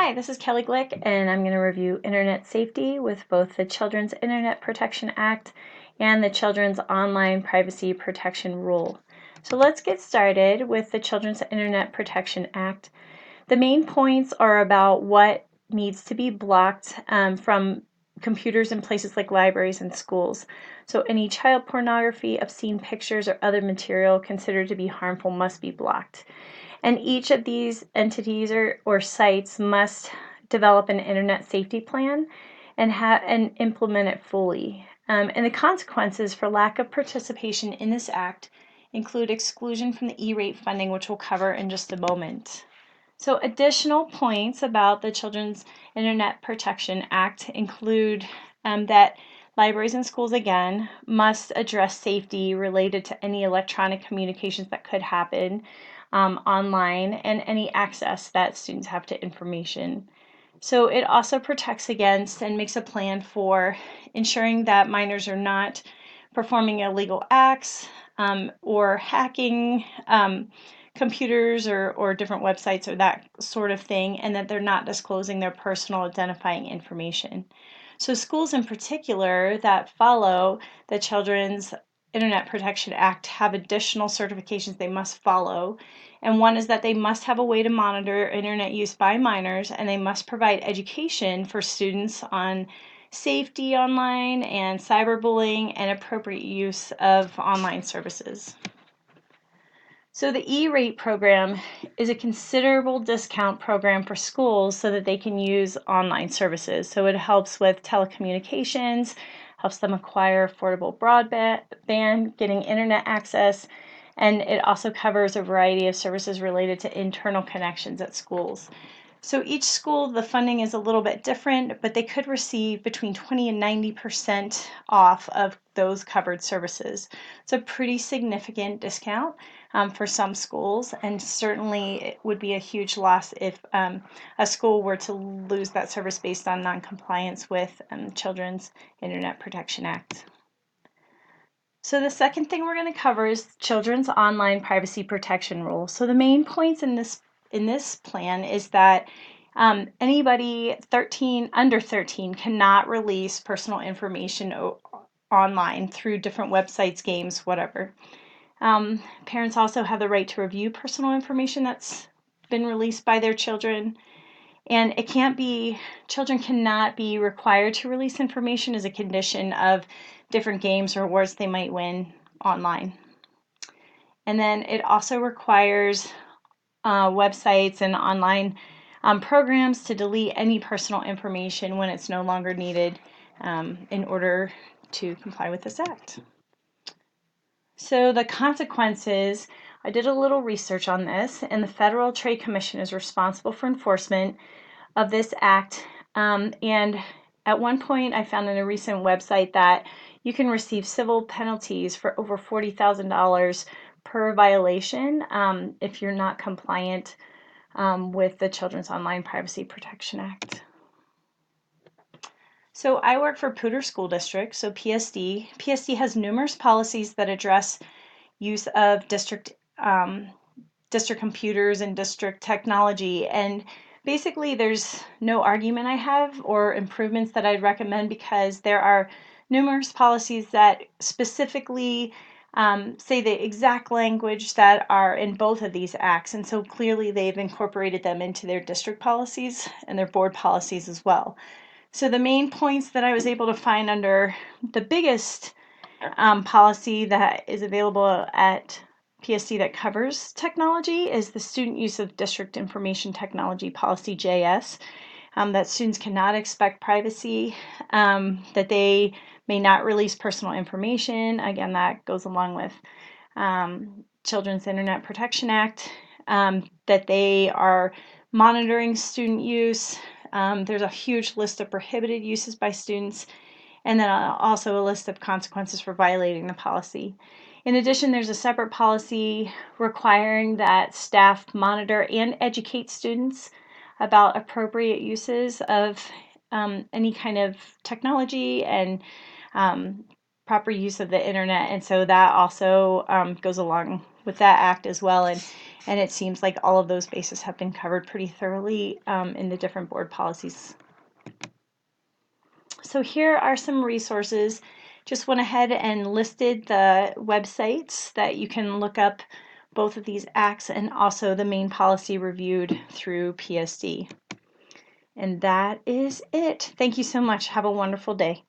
Hi, this is Kelly Glick, and I'm going to review Internet safety with both the Children's Internet Protection Act and the Children's Online Privacy Protection Rule. So let's get started with the Children's Internet Protection Act. The main points are about what needs to be blocked from computers in places like libraries and schools. So any child pornography, obscene pictures, or other material considered to be harmful must be blocked. And each of these entities or sites must develop an internet safety plan and implement it fully. And the consequences for lack of participation in this act include exclusion from the E-rate funding, which we'll cover in just a moment. So additional points about the Children's Internet Protection Act include that libraries and schools, again, must address safety related to any electronic communications that could happen online and any access that students have to information. So it also protects against and makes a plan for ensuring that minors are not performing illegal acts or hacking computers or different websites or that sort of thing, and that they're not disclosing their personal identifying information. So schools in particular that follow the Children's Internet Protection Act have additional certifications they must follow, and one is that they must have a way to monitor internet use by minors, and they must provide education for students on safety online and cyberbullying and appropriate use of online services. So the E-rate program is a considerable discount program for schools so that they can use online services. So it helps with telecommunications, helps them acquire affordable broadband, getting internet access, and it also covers a variety of services related to internal connections at schools. So each school, the funding is a little bit different, but they could receive between 20 and 90% off of those covered services. It's a pretty significant discount for some schools, and certainly it would be a huge loss if a school were to lose that service based on noncompliance with Children's Internet Protection Act. So the second thing we're going to cover is Children's Online Privacy Protection Rule. So the main points in this plan is that anybody under 13 cannot release personal information online through different websites, games, whatever. Parents also have the right to review personal information that's been released by their children, and children cannot be required to release information as a condition of different games or awards they might win online. And then it also requires websites and online programs to delete any personal information when it's no longer needed in order to comply with this act. So the consequences, I did a little research on this, and the Federal Trade Commission is responsible for enforcement of this act. And at one point I found in a recent website that you can receive civil penalties for over $40,000 per violation if you're not compliant with the Children's Online Privacy Protection Act. So I work for Poudre School District, so PSD. PSD has numerous policies that address use of district computers and district technology, and basically there's no argument I have or improvements that I'd recommend, because there are numerous policies that specifically say the exact language that are in both of these acts, and so clearly they've incorporated them into their district policies and their board policies as well. So the main points that I was able to find under the biggest policy that is available at PSD that covers technology is the Student Use of District Information Technology Policy JS, that students cannot expect privacy, that they may not release personal information. Again, that goes along with Children's Internet Protection Act, that they are monitoring student use. There's a huge list of prohibited uses by students, and then also a list of consequences for violating the policy. In addition, there's a separate policy requiring that staff monitor and educate students about appropriate uses of any kind of technology and proper use of the internet, and so that also goes along with that act as well, and it seems like all of those bases have been covered pretty thoroughly in the different board policies. So here are some resources. Just went ahead and listed the websites that you can look up both of these acts and also the main policy reviewed through PSD. And that is it. Thank you so much. Have a wonderful day.